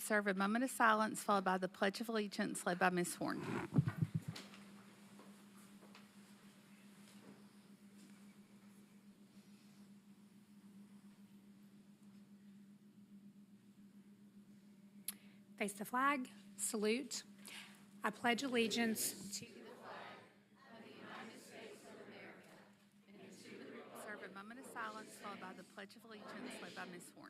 observe a moment of silence followed by the Pledge of Allegiance led by Ms. Horn. Face the flag, salute. I pledge allegiance to Observe a moment of silence followed by the Pledge of Allegiance led by Ms. Horn.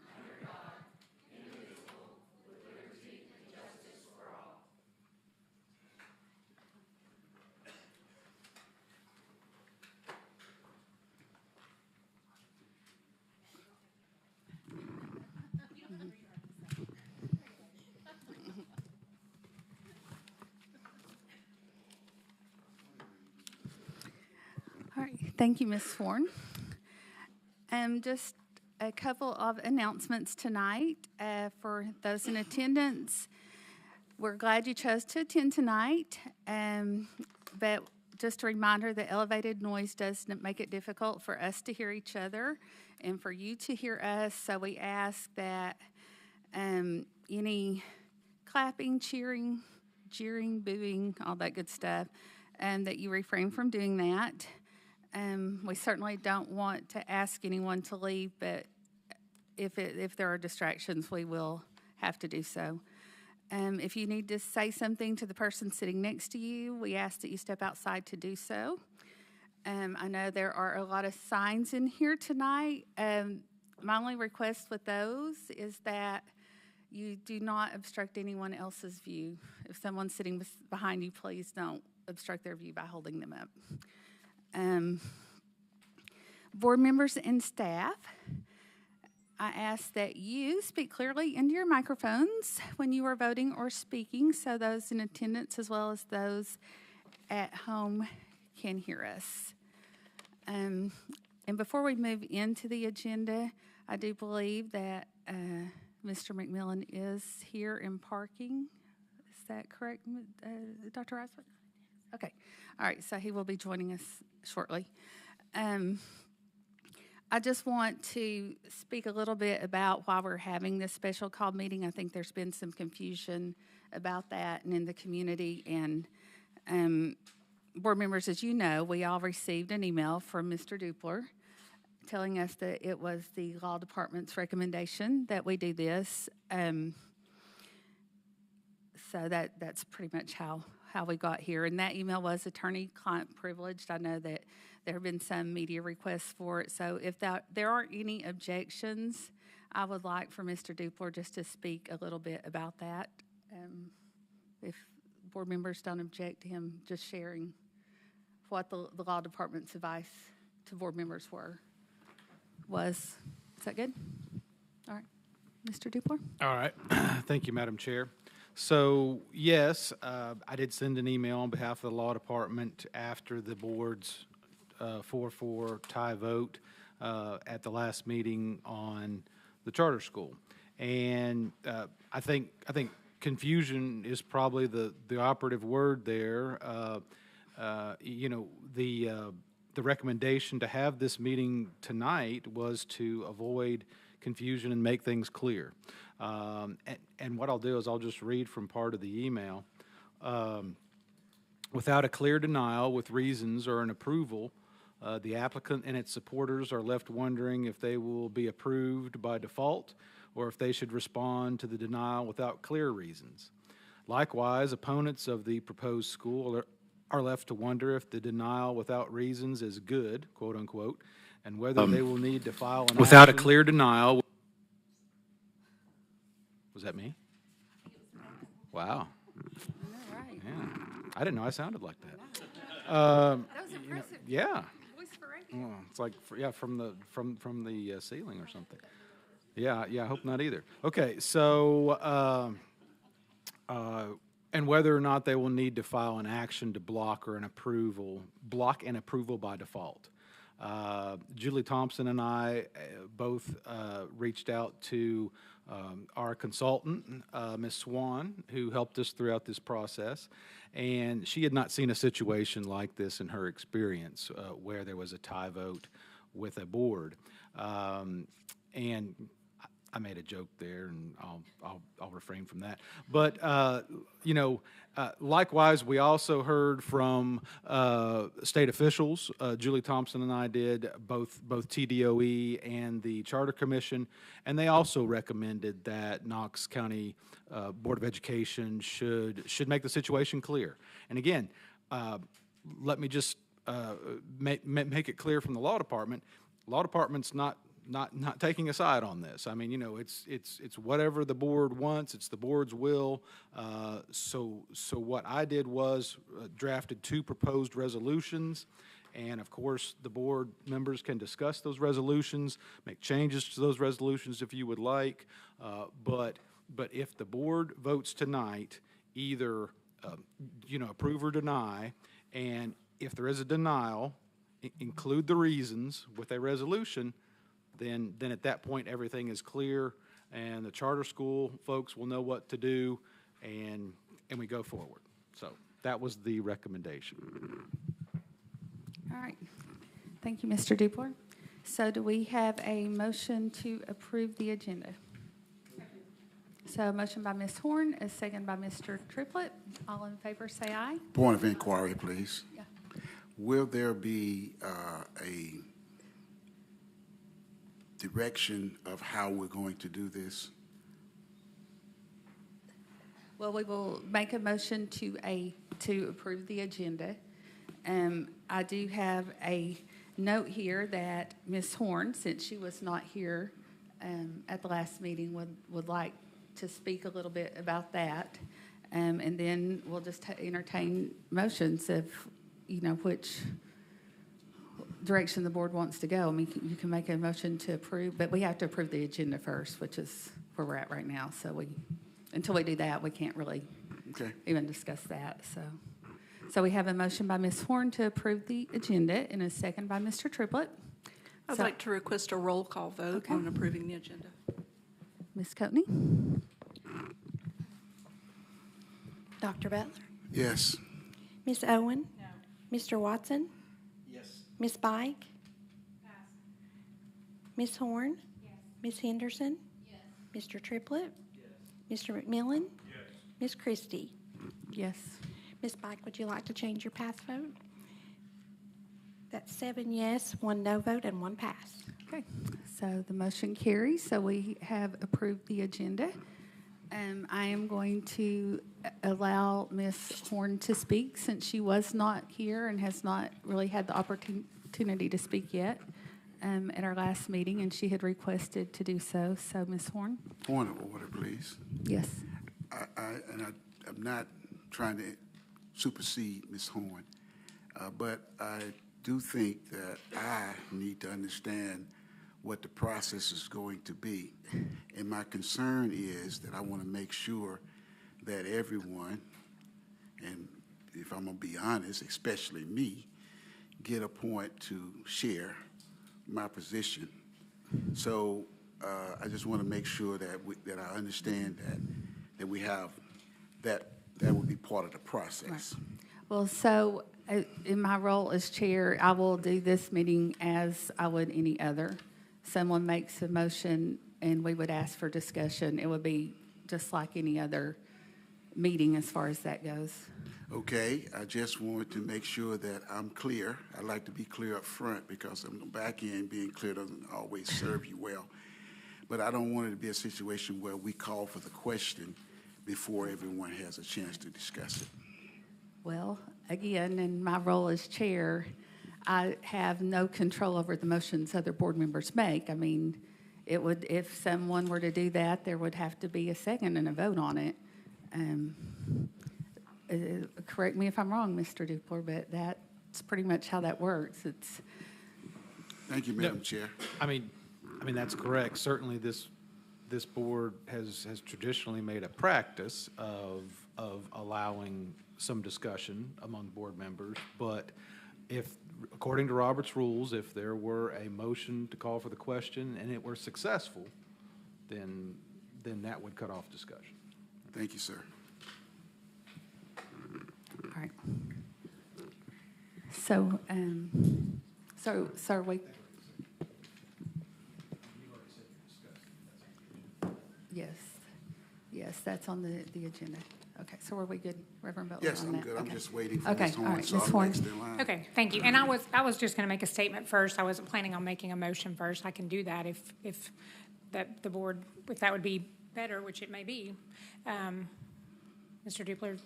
All right, thank you, Ms. Horn. Just a couple of announcements tonight for those in attendance. We're glad you chose to attend tonight, but just a reminder that elevated noise does make it difficult for us to hear each other and for you to hear us, so we ask that any clapping, cheering, jeering, booing, all that good stuff, that you refrain from doing that. We certainly don't want to ask anyone to leave, but if there are distractions, we will have to do so. If you need to say something to the person sitting next to you, we ask that you step outside to do so. I know there are a lot of signs in here tonight. My only request with those is that you do not obstruct anyone else's view. If someone's sitting behind you, please don't obstruct their view by holding them up. Board members and staff, I ask that you speak clearly into your microphones when you are voting or speaking, so those in attendance as well as those at home can hear us. And before we move into the agenda, I do believe that Mr. McMillan is here in parking. Is that correct, Dr. Reisler? Okay. All right, so he will be joining us shortly. I just want to speak a little bit about why we're having this special call meeting. I think there's been some confusion about that and in the community. And board members, as you know, we all received an email from Mr. Dupler telling us that it was the law department's recommendation that we do this. So that's pretty much how we got here. And that email was attorney-client privileged. I know that there have been some media requests for it. So if there aren't any objections, I would like for Mr. Dupler just to speak a little bit about that. If board members don't object to him just sharing what the law department's advice to board members was. Is that good? All right. Mr. Dupler? All right. Thank you, Madam Chair. So, yes, I did send an email on behalf of the law department after the board's 4-4 tie vote at the last meeting on the charter school. And I think confusion is probably the operative word there. The recommendation to have this meeting tonight was to avoid confusion and make things clear. And what I'll do is I'll just read from part of the email. Without a clear denial with reasons or an approval, the applicant and its supporters are left wondering if they will be approved by default or if they should respond to the denial without clear reasons. Likewise, opponents of the proposed school are left to wonder if the denial without reasons is good, quote unquote, and whether they will need to file an without action. A clear denial. Was that me? Wow. All right. Yeah. I didn't know I sounded like that. That was impressive. Yeah. Voice for radio. Well, it's like from the ceiling or something. Yeah. I hope not either. Okay. So and whether or not they will need to file an action to block an approval by default. Julie Thompson and I both reached out to our consultant, Ms. Swan, who helped us throughout this process, and she had not seen a situation like this in her experience where there was a tie vote with a board. And I made a joke there, and I'll refrain from that. But likewise, we also heard from state officials. Julie Thompson and I did both TDOE and the Charter Commission, and they also recommended that Knox County Board of Education should make the situation clear. And again, let me just make it clear from the law department. Law department's not taking a side on this. I mean, it's whatever the board wants. It's the board's will. So what I did was drafted 2 proposed resolutions, and of course, the board members can discuss those resolutions, make changes to those resolutions if you would like. But if the board votes tonight, either approve or deny, and if there is a denial, include the reasons with a resolution. Then at that point, everything is clear, and the charter school folks will know what to do, and we go forward. So that was the recommendation. All right. Thank you, Mr. Duplor. So do we have a motion to approve the agenda? So a motion by Ms. Horn, a second by Mr. Triplett. All in favor, say aye. Point of inquiry, please. Yeah. Will there be a direction of how we're going to do this? Well, we will make a motion to approve the agenda. I do have a note here that Ms. Horn, since she was not here at the last meeting, would like to speak a little bit about that. And then we'll just entertain motions of, which direction the board wants to go. I mean, you can make a motion to approve, but we have to approve the agenda first, which is where we're at right now. So until we do that, we can't really even discuss that. So we have a motion by Ms. Horn to approve the agenda and a second by Mr. Triplett. I'd like to request a roll call vote on approving the agenda. Ms. Coatney? Dr. Butler? Yes. Ms. Owen? No. Mr. Watson? Yes. Ms. Bike? Pass. Ms. Horn? Yes. Ms. Henderson? Yes. Mr. Triplett? Yes. Mr. McMillan? Yes. Ms. Christie? Yes. Ms. Bike, would you like to change your pass vote? That's 7 yes, 1 no vote, and 1 pass. Okay, so the motion carries. So we have approved the agenda. I am going to allow Ms. Horn to speak since she was not here and has not really had the opportunity to speak yet at our last meeting, and she had requested to do so. So, Ms. Horn? Point of order, please. Yes. I'm not trying to supersede Ms. Horn, but I do think that I need to understand what the process is going to be. And my concern is that I want to make sure that everyone, and if I'm going to be honest, especially me, get a point to share my position. So I just want to make sure that that I understand that we have that would be part of the process. Right. Well, so in my role as chair, I will do this meeting as I would any other. Someone makes a motion and we would ask for discussion. It would be just like any other meeting as far as that goes. Okay, I just wanted to make sure that I'm clear. I like to be clear up front because on the back end, being clear doesn't always serve you well. But I don't want it to be a situation where we call for the question before everyone has a chance to discuss it. Well, again, in my role as chair, I have no control over the motions other board members make. I mean, it would, if someone were to do that, there would have to be a second and a vote on it. Correct me if I'm wrong, Mr. Duplor, but that's pretty much how that works. It's. Thank you, Madam Chair. I mean that's correct. Certainly, this board has traditionally made a practice of allowing some discussion among board members. But if, according to Robert's rules, if there were a motion to call for the question and it were successful, then that would cut off discussion. Thank you, sir. All right. So, sir, we. Yes, that's on the agenda. Okay, so are we good, Reverend Butler, Yes, on I'm that? good. I'm Okay. just waiting for Okay, Ms. all Horn, right, so Ms. I'm Horn. next in line. Okay, thank you. And I was just going to make a statement first. I wasn't planning on making a motion first. I can do that if that the board, if that would be better, which it may be. Mr. Dupler?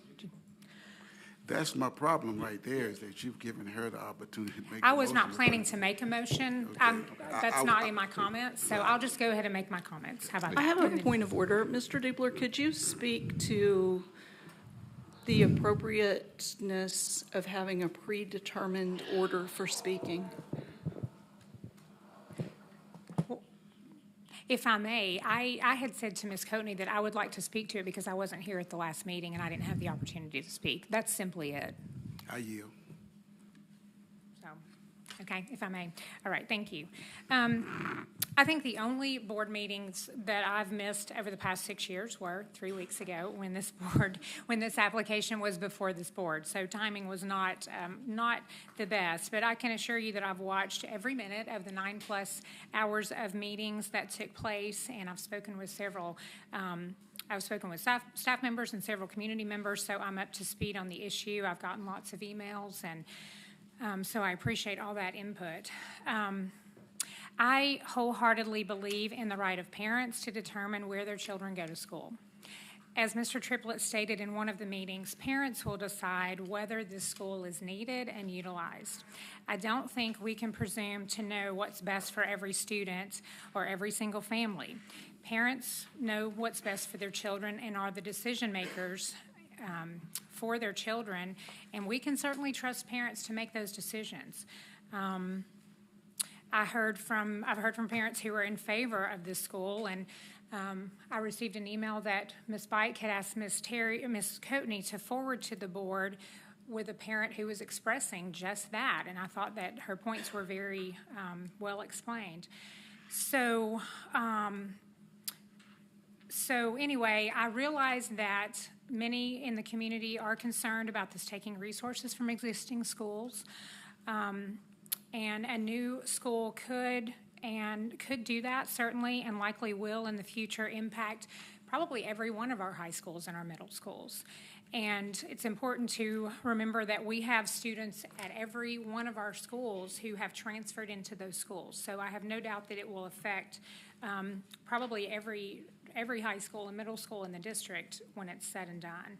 That's my problem right there, is that you've given her the opportunity to make I the was not motion. planning to make a motion. Okay. That's not in my comments, so I'll just go ahead and make my comments. How about that? I have a point of order. Mr. Dupler, could you speak to the appropriateness of having a predetermined order for speaking? If I may, I had said to Ms. Coatney that I would like to speak to it because I wasn't here at the last meeting and I didn't have the opportunity to speak. That's simply it. I yield. So, okay, if I may. All right, thank you. I think the only board meetings that I've missed over the past 6 years were 3 weeks ago when this application was before this board. So timing was not the best, but I can assure you that I've watched every minute of the 9+ hours of meetings that took place, and I've spoken with several staff members and several community members, so I'm up to speed on the issue. I've gotten lots of emails, and so I appreciate all that input. I wholeheartedly believe in the right of parents to determine where their children go to school. As Mr. Triplett stated in one of the meetings, parents will decide whether this school is needed and utilized. I don't think we can presume to know what's best for every student or every single family. Parents know what's best for their children and are the decision makers for their children, and we can certainly trust parents to make those decisions. I've heard from parents who are in favor of this school, and I received an email that Ms. Bike had asked Ms. Coatney to forward to the board with a parent who was expressing just that, and I thought that her points were very well explained. So anyway, I realize that many in the community are concerned about this taking resources from existing schools. And a new school could do that, certainly, and likely will in the future impact probably every one of our high schools and our middle schools. And it's important to remember that we have students at every one of our schools who have transferred into those schools. So I have no doubt that it will affect probably every high school and middle school in the district when it's said and done.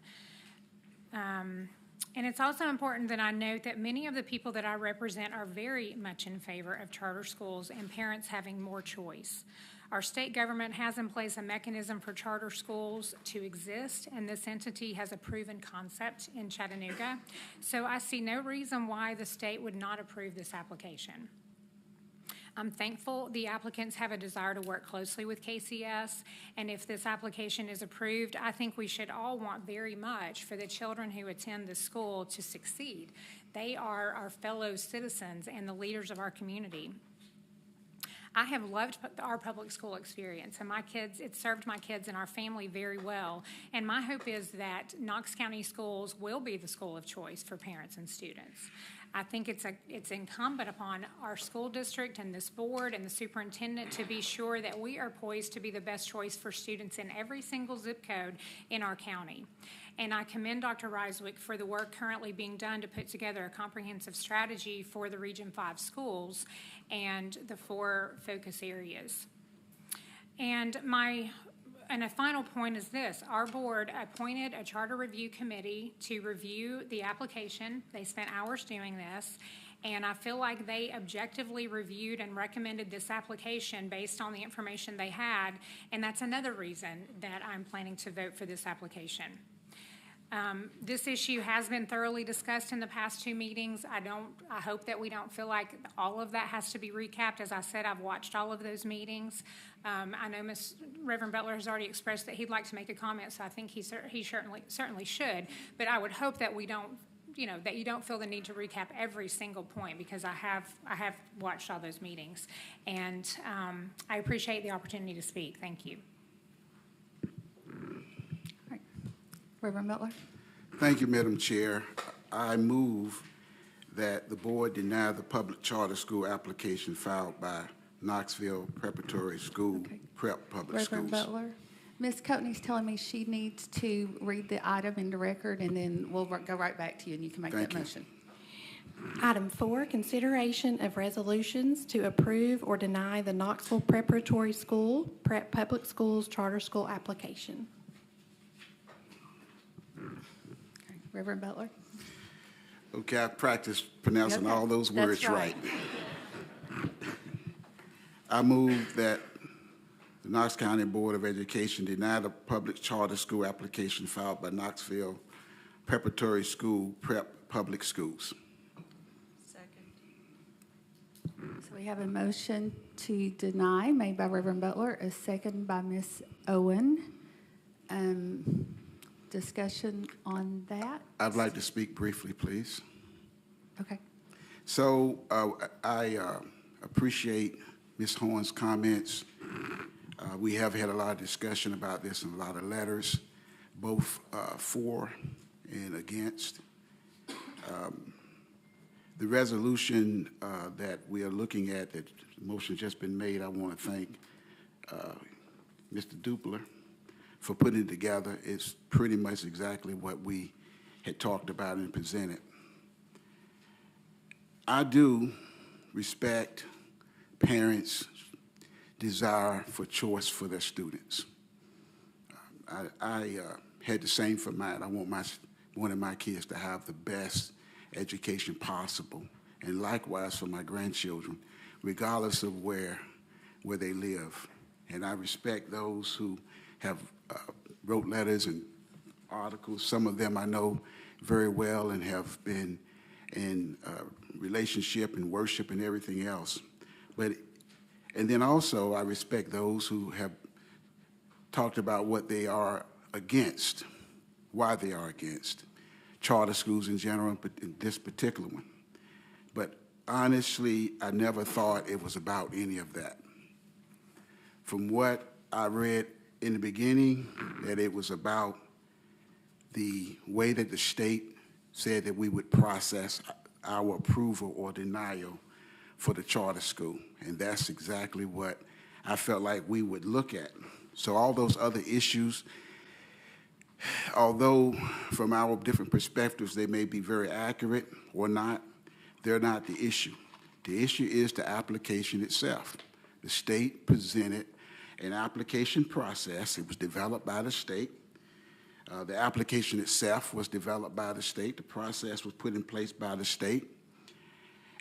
And it's also important that I note that many of the people that I represent are very much in favor of charter schools and parents having more choice. Our state government has in place a mechanism for charter schools to exist, and this entity has a proven concept in Chattanooga. So I see no reason why the state would not approve this application. I'm thankful the applicants have a desire to work closely with KCS, and if this application is approved, I think we should all want very much for the children who attend the school to succeed. They are our fellow citizens and the leaders of our community. I have loved our public school experience, and it served my kids and our family very well. And my hope is that Knox County Schools will be the school of choice for parents and students. I think it's incumbent upon our school district and this board and the superintendent to be sure that we are poised to be the best choice for students in every single zip code in our county. And I commend Dr. Reiswick for the work currently being done to put together a comprehensive strategy for the Region 5 schools and the 4 focus areas. And a final point is this. Our board appointed a charter review committee to review the application. They spent hours doing this, and I feel like they objectively reviewed and recommended this application based on the information they had, and that's another reason that I'm planning to vote for this application. This issue has been thoroughly discussed in the past 2 meetings. I hope that we don't feel like all of that has to be recapped. As I said, I've watched all of those meetings. I know Reverend Butler has already expressed that he'd like to make a comment, so I think he certainly should. But I would hope that we don't, that you don't feel the need to recap every single point, because I have watched all those meetings, and I appreciate the opportunity to speak. Thank you. Reverend Butler? Thank you, Madam Chair. I move that the board deny the public charter school application filed by Knoxville Preparatory School, Okay. Prep Public Reverend Schools. Butler, Ms. Coatney's telling me she needs to read the item into record, and then we'll go right back to you, and you can make Thank that you. motion. Item 4, consideration of resolutions to approve or deny the Knoxville Preparatory School Public Schools Charter School application. Okay. Reverend Butler? Okay, I practiced pronouncing Okay, all those that's words right. right. I move that the Knox County Board of Education deny the public charter school application filed by Knoxville Preparatory School Prep Public Schools. So we have a motion to deny made by Reverend Butler, a second by Ms. Owen. Discussion on that? I'd like to speak briefly, please. Okay. So I appreciate Ms. Horn's comments. We have had a lot of discussion about this and a lot of letters, both for and against. The resolution that we are looking at, that the motion just been made, I want to thank Mr. Dupler for putting it together. It's pretty much exactly what we had talked about and presented. I do respect parents' desire for choice for their students. I had the same for mine. I wanted my kids to have the best education possible, and likewise for my grandchildren, regardless of where they live. And I respect those who have wrote letters and articles. Some of them I know very well and have been in relationship and worship and everything else. And then also I respect those who have talked about what they are against, why they are against charter schools in general, but in this particular one. But honestly, I never thought it was about any of that. From what I read in the beginning, that it was about the way that the state said that we would process our approval or denial for the charter school. And that's exactly what I felt like we would look at. So all those other issues, although from our different perspectives they may be very accurate or not, they're not the issue. The issue is the application itself. The state presented an application process. It was developed by the state. The application itself was developed by the state. The process was put in place by the state.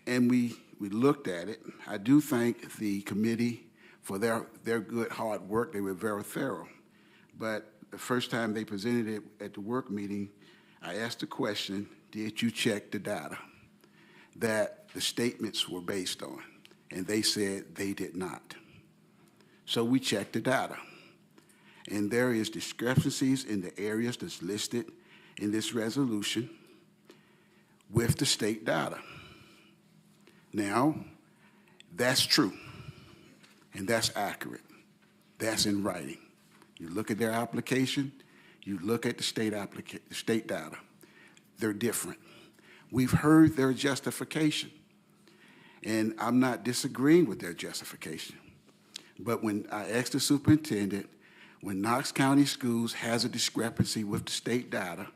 And we looked at it. I do thank the committee for their good, hard work. They were very thorough. But the first time they presented it at the work meeting, I asked the question, did you check the data that the statements were based on? And they said they did not. So we checked the data. And there is discrepancies in the areas that's listed in this resolution with the state data. Now, that's true, and that's accurate. That's in writing. You look at their application, you look at the state data. They're different. We've heard their justification, and I'm not disagreeing with their justification. But when I asked the superintendent, when Knox County Schools has a discrepancy with the state data,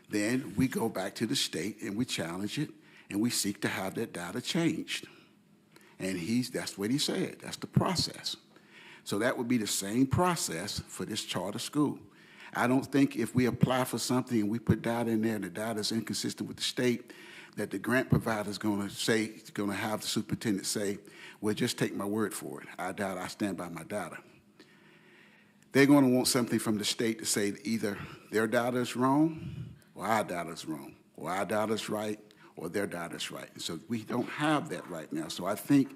then we go back to the state and we challenge it and we seek to have that data changed. And that's what he said. That's the process. So that would be the same process for this charter school. I don't think if we apply for something and we put data in there and the data is inconsistent with the state, that the grant provider is going to have the superintendent say, well, just take my word for it. I stand by my data. They're going to want something from the state to say either their data is wrong or our data is wrong, or our data is right or their data is right. And so we don't have that right now. So I think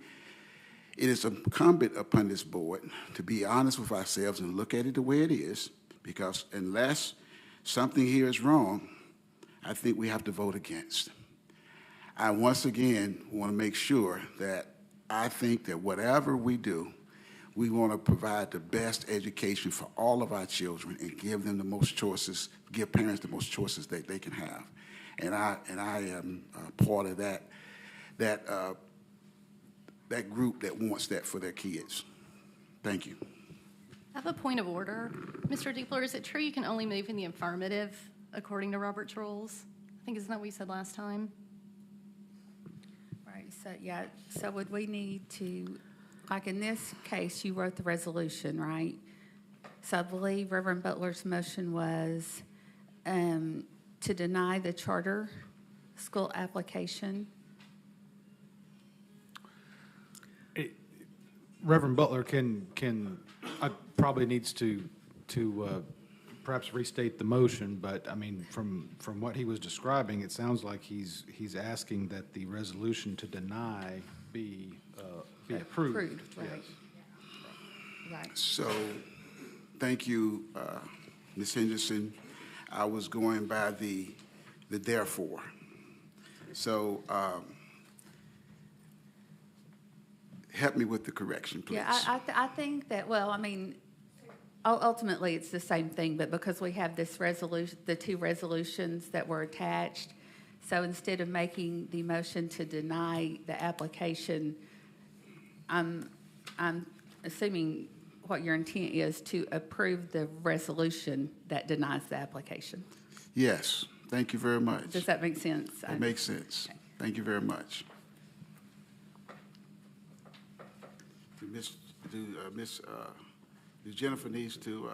it is incumbent upon this board to be honest with ourselves and look at it the way it is, because unless something here is wrong, I think we have to vote against. I once again want to make sure that I think that whatever we do, we want to provide the best education for all of our children and give them the most choices, give parents the most choices that they can have. And I am part of that group that wants that for their kids. Thank you. I have a point of order. Mr. Diepler, is it true you can only move in the affirmative according to Robert's rules? I think, isn't that what you said last time? Right, so, yeah, so would we need to, like in this case, you wrote the resolution, right? So I believe Reverend Butler's motion was to deny the charter school application. Reverend Butler probably needs to perhaps restate the motion, but I mean, from what he was describing, it sounds like he's asking that the resolution to deny be approved. Approved, right. Yes. Right. So, thank you, Ms. Henderson. I was going by the therefore. So, help me with the correction, please. Yeah, I think that, well, I mean, ultimately, it's the same thing, but because we have this resolution, the two resolutions that were attached, so instead of making the motion to deny the application, I'm assuming what your intent is to approve the resolution that denies the application. Yes, thank you very much. Does that make sense? That makes sense. Thank you very much. Jennifer needs to.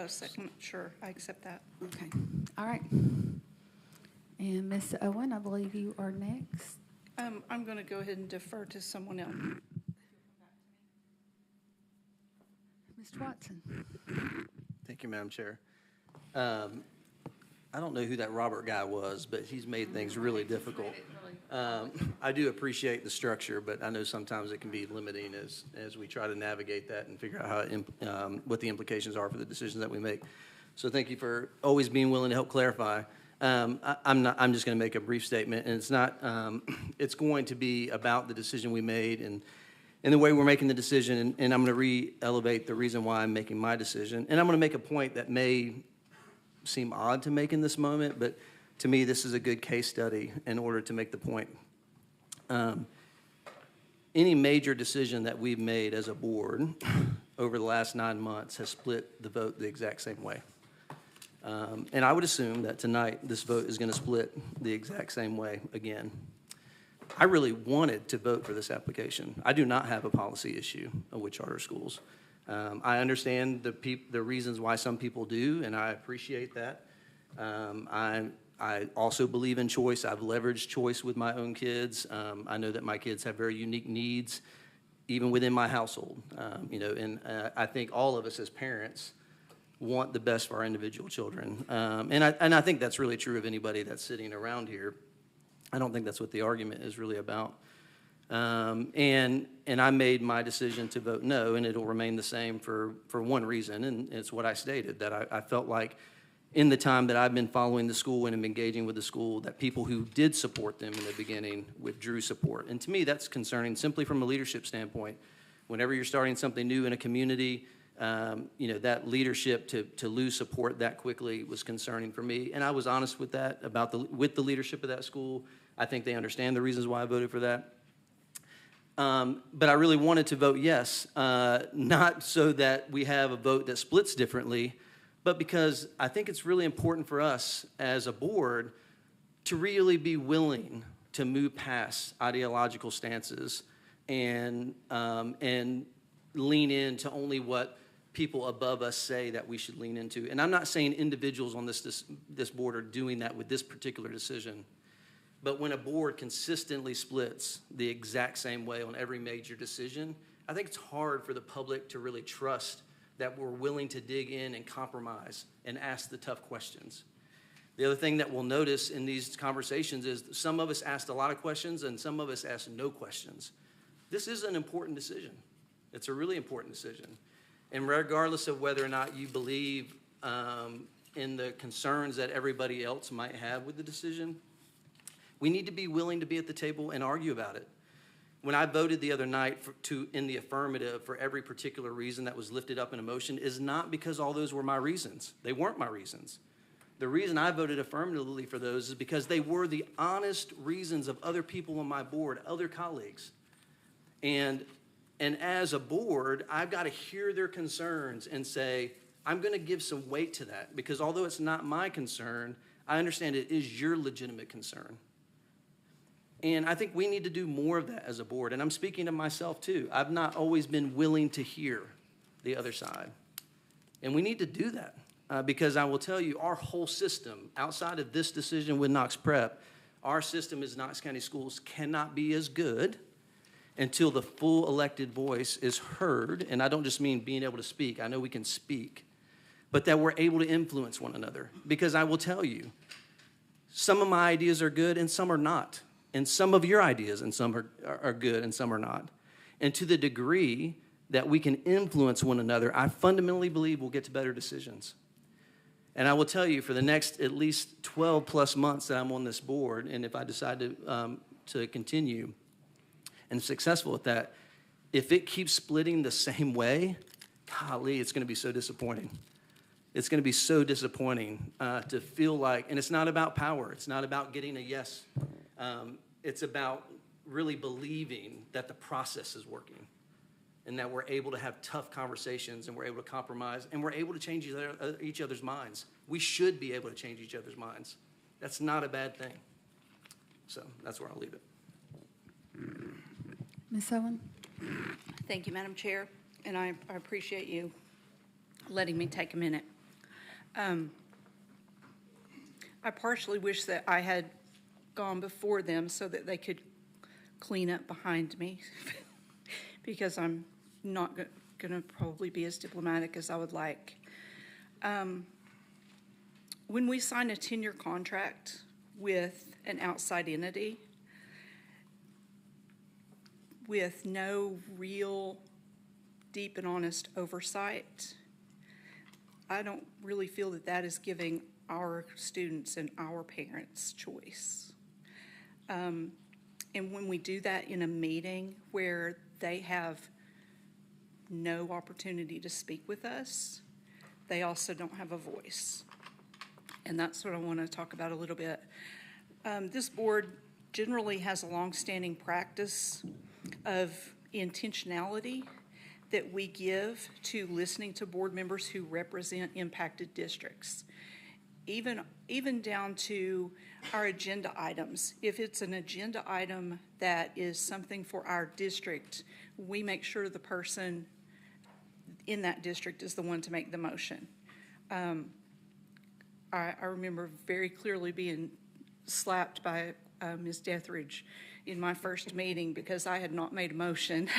Second, sure, I accept that. Okay, all right. And Ms. Owen, I believe you are next. I'm going to go ahead and defer to someone else. Mr. Watson. Thank you, Madam Chair. I don't know who that Robert guy was, but he's made things really difficult. I do appreciate the structure, but I know sometimes it can be limiting as we try to navigate that and figure out how what the implications are for the decisions that we make. So thank you for always being willing to help clarify. I'm just going to make a brief statement, and it's not. It's going to be about the decision we made and the way we're making the decision, and I'm going to re-elevate the reason why I'm making my decision. And I'm going to make a point that may seem odd to make in this moment, but to me, this is a good case study in order to make the point. Any major decision that we've made as a board over the last 9 months has split the vote the exact same way. And I would assume that tonight this vote is going to split the exact same way again. I really wanted to vote for this application. I do not have a policy issue with charter schools. I understand the reasons why some people do, and I appreciate that. I also believe in choice. I've leveraged choice with my own kids. I know that my kids have very unique needs, even within my household. And I think all of us as parents want the best for our individual children. And I think that's really true of anybody that's sitting around here. I don't think that's what the argument is really about. And I made my decision to vote no, and it'll remain the same for one reason, and it's what I stated, that I felt like in the time that I've been following the school and am engaging with the school, that people who did support them in the beginning withdrew support. And to me, that's concerning simply from a leadership standpoint. Whenever you're starting something new in a community, that leadership to lose support that quickly was concerning for me. And I was honest with that with the leadership of that school. I think they understand the reasons why I voted for that. But I really wanted to vote yes, not so that we have a vote that splits differently, but because I think it's really important for us as a board to really be willing to move past ideological stances and lean into only what people above us say that we should lean into. And I'm not saying individuals on this board are doing that with this particular decision. But when a board consistently splits the exact same way on every major decision, I think it's hard for the public to really trust that we're willing to dig in and compromise and ask the tough questions. The other thing that we'll notice in these conversations is some of us asked a lot of questions and some of us asked no questions. This is an important decision. It's a really important decision. And regardless of whether or not you believe in the concerns that everybody else might have with the decision, we need to be willing to be at the table and argue about it. When I voted the other night in the affirmative for every particular reason that was lifted up in a motion is not because all those were my reasons. They weren't my reasons. The reason I voted affirmatively for those is because they were the honest reasons of other people on my board, other colleagues. And And as a board, I've got to hear their concerns and say, I'm going to give some weight to that, because although it's not my concern, I understand it is your legitimate concern. And I think we need to do more of that as a board. And I'm speaking to myself too. I've not always been willing to hear the other side. And we need to do that, because I will tell you, our whole system, outside of this decision with Knox Prep, our system as Knox County Schools cannot be as good until the full elected voice is heard. And I don't just mean being able to speak. I know we can speak, but that we're able to influence one another. Because I will tell you, some of my ideas are good and some are not. And some of your ideas and some are good and some are not. And to the degree that we can influence one another, I fundamentally believe we'll get to better decisions. And I will tell you, for the next at least 12 plus months that I'm on this board, and if I decide to continue and successful at that, if it keeps splitting the same way, golly, it's going to be so disappointing. It's going to be so disappointing to feel like, and it's not about power. It's not about getting a yes. It's about really believing that the process is working and that we're able to have tough conversations and we're able to compromise and we're able to change each other's minds. We should be able to change each other's minds. That's not a bad thing. So that's where I'll leave it. Ms. Owen? Thank you, Madam Chair, and I appreciate you letting me take a minute. I partially wish that I had gone before them so that they could clean up behind me because I'm not going to probably be as diplomatic as I would like. When we sign a 10-year contract with an outside entity with no real deep and honest oversight, I don't really feel that that is giving our students and our parents choice. And when we do that in a meeting where they have no opportunity to speak with us, they also don't have a voice. And that's what I want to talk about a little bit. This board generally has a longstanding practice of intentionality that we give to listening to board members who represent impacted districts. Even down to our agenda items. If it's an agenda item that is something for our district, we make sure the person in that district is the one to make the motion. I remember very clearly being slapped by Ms. Deathridge in my first meeting because I had not made a motion.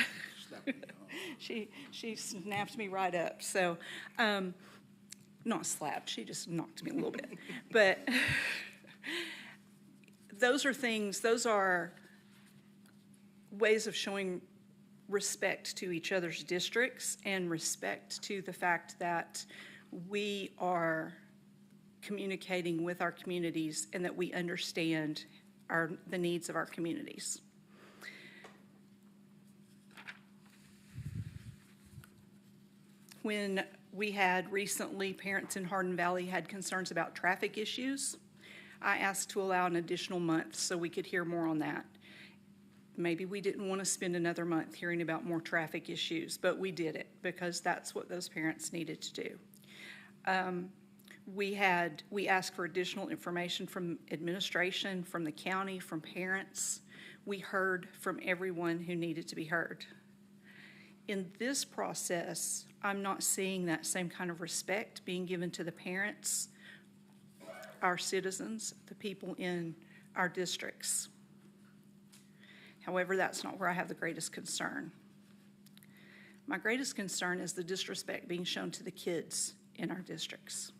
She snapped me right up. So, not slapped, she just knocked me a little bit. But those are ways of showing respect to each other's districts and respect to the fact that we are communicating with our communities and that we understand the needs of our communities. When we had recently, parents in Hardin Valley had concerns about traffic issues, I asked to allow an additional month so we could hear more on that. Maybe we didn't want to spend another month hearing about more traffic issues, but we did it because that's what those parents needed to do. We asked for additional information from administration, from the county, from parents. We heard from everyone who needed to be heard. In this process, I'm not seeing that same kind of respect being given to the parents, our citizens, the people in our districts. However, that's not where I have the greatest concern. My greatest concern is the disrespect being shown to the kids in our districts.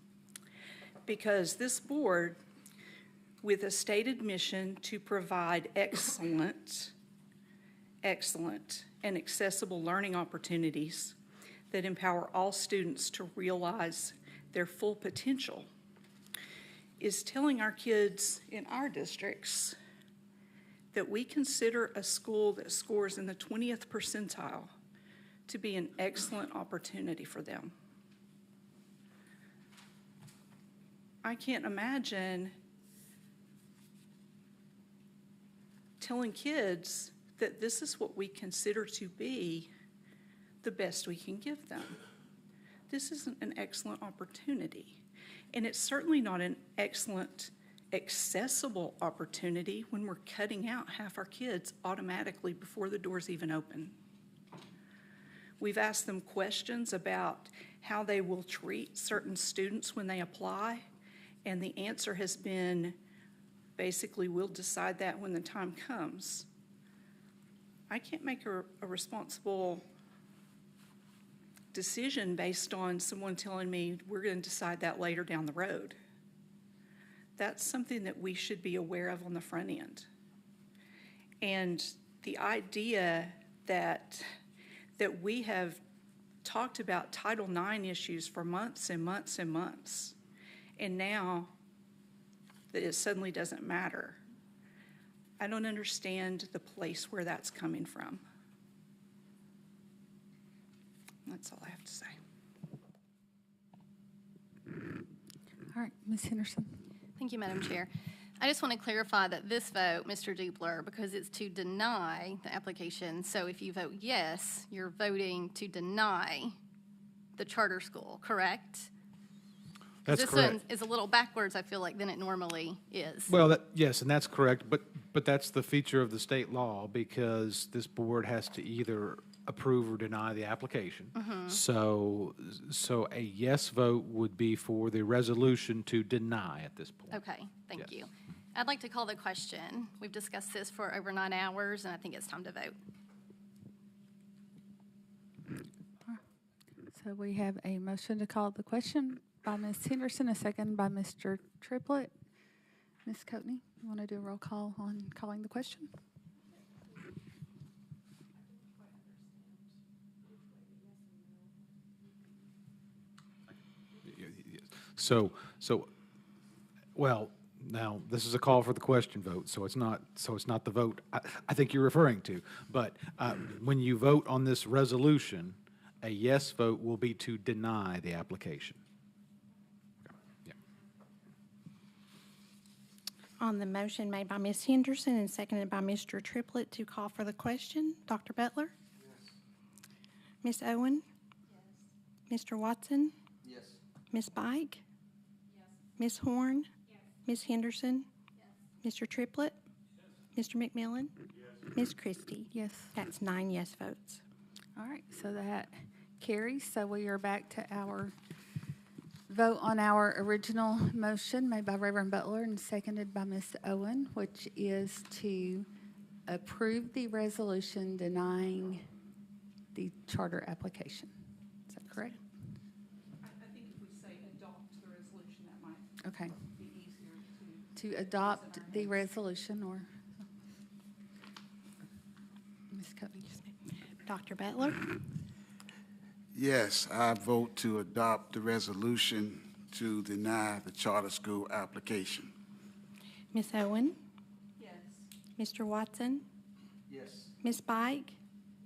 Because this board, with a stated mission to provide excellent and accessible learning opportunities that empower all students to realize their full potential, is telling our kids in our districts that we consider a school that scores in the 20th percentile to be an excellent opportunity for them. I can't imagine telling kids that this is what we consider to be the best we can give them. This isn't an excellent opportunity. And it's certainly not an excellent, accessible opportunity when we're cutting out half our kids automatically before the doors even open. We've asked them questions about how they will treat certain students when they apply, and the answer has been, basically, we'll decide that when the time comes. I can't make a responsible decision based on someone telling me we're going to decide that later down the road. That's something that we should be aware of on the front end. And the idea that we have talked about Title IX issues for months and months and months, and now that it suddenly doesn't matter, I don't understand the place where that's coming from. That's all I have to say. All right, Ms. Henderson. Thank you, Madam Chair. I just want to clarify that this vote, Mr. Dupler, because it's to deny the application, so if you vote yes, you're voting to deny the charter school, correct? That's correct. This one is a little backwards, I feel like, than it normally is. Well, yes, and that's correct, but that's the feature of the state law, because this board has to either approve or deny the application. So a yes vote would be for the resolution to deny at this point. Okay, thank Yes. you. I'd like to call the question. We've discussed this for over 9 hours, and I think it's time to vote. So we have a motion to call the question by Ms. Henderson, a second by Mr. Triplett. Ms. Coatney, you want to do a roll call on calling the question? Well, now, this is a call for the question vote, so it's not the vote I think you're referring to. But when you vote on this resolution, a yes vote will be to deny the application. Yeah. On the motion made by Ms. Henderson and seconded by Mr. Triplett to call for the question, Dr. Butler? Yes. Ms. Owen? Yes. Mr. Watson? Yes. Ms. Bike? Yes. Ms. Horn? Yes. Ms. Henderson? Yes. Mr. Triplett? Yes. Mr. McMillan? Yes. Ms. Christie? Yes. That's 9 yes votes. All right, so that carries. So we are back to our vote on our original motion made by Reverend Butler and seconded by Ms. Owen, which is to approve the resolution denying the charter application. Is that correct? I think if we say adopt the resolution, that might Okay. be easier To adopt the resolution, or Ms. Covey. Dr. Butler? Yes, I vote to adopt the resolution to deny the charter school application. Ms. Owen? Yes. Mr. Watson? Yes. Ms. Bike?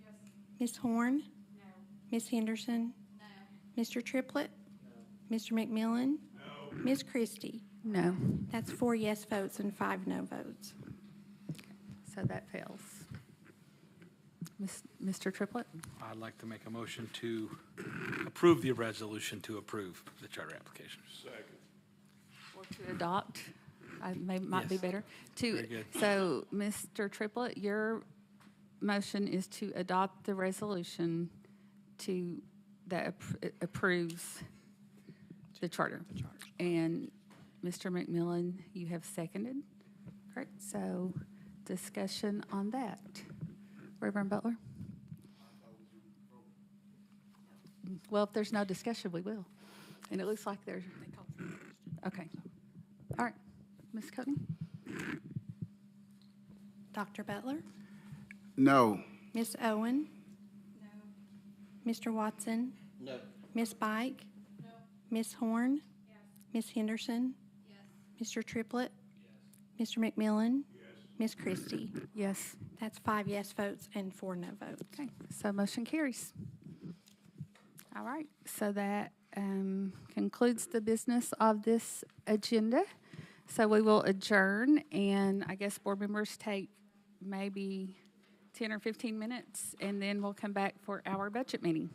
Yes. Ms. Horn? No. Ms. Henderson? No. Mr. Triplett? No. Mr. McMillan? No. Ms. Christie? No. That's 4 yes votes and 5 no votes. So that fails. Mr. Triplett? I'd like to make a motion to approve the resolution to approve the charter application. Or to adopt, might be Yes. better. Very good. So, Mr. Triplett, your motion is to adopt the resolution that approves the charter. And Mr. McMillan, you have seconded, correct? So, discussion on that. Reverend Butler? Well, if there's no discussion, we will. And it looks like there's, okay. All right, Ms. Coatney? Dr. Butler? No. Ms. Owen? No. Mr. Watson? No. Ms. Bike? No. Ms. Horn? Yes. Ms. Henderson? Yes. Mr. Triplett? Yes. Mr. McMillan? Yes. Ms. Christie? Yes. That's 5 yes votes and 4 no votes. Okay, so motion carries. All right, so that concludes the business of this agenda. So we will adjourn, and I guess board members take maybe 10 or 15 minutes, and then we'll come back for our budget meeting.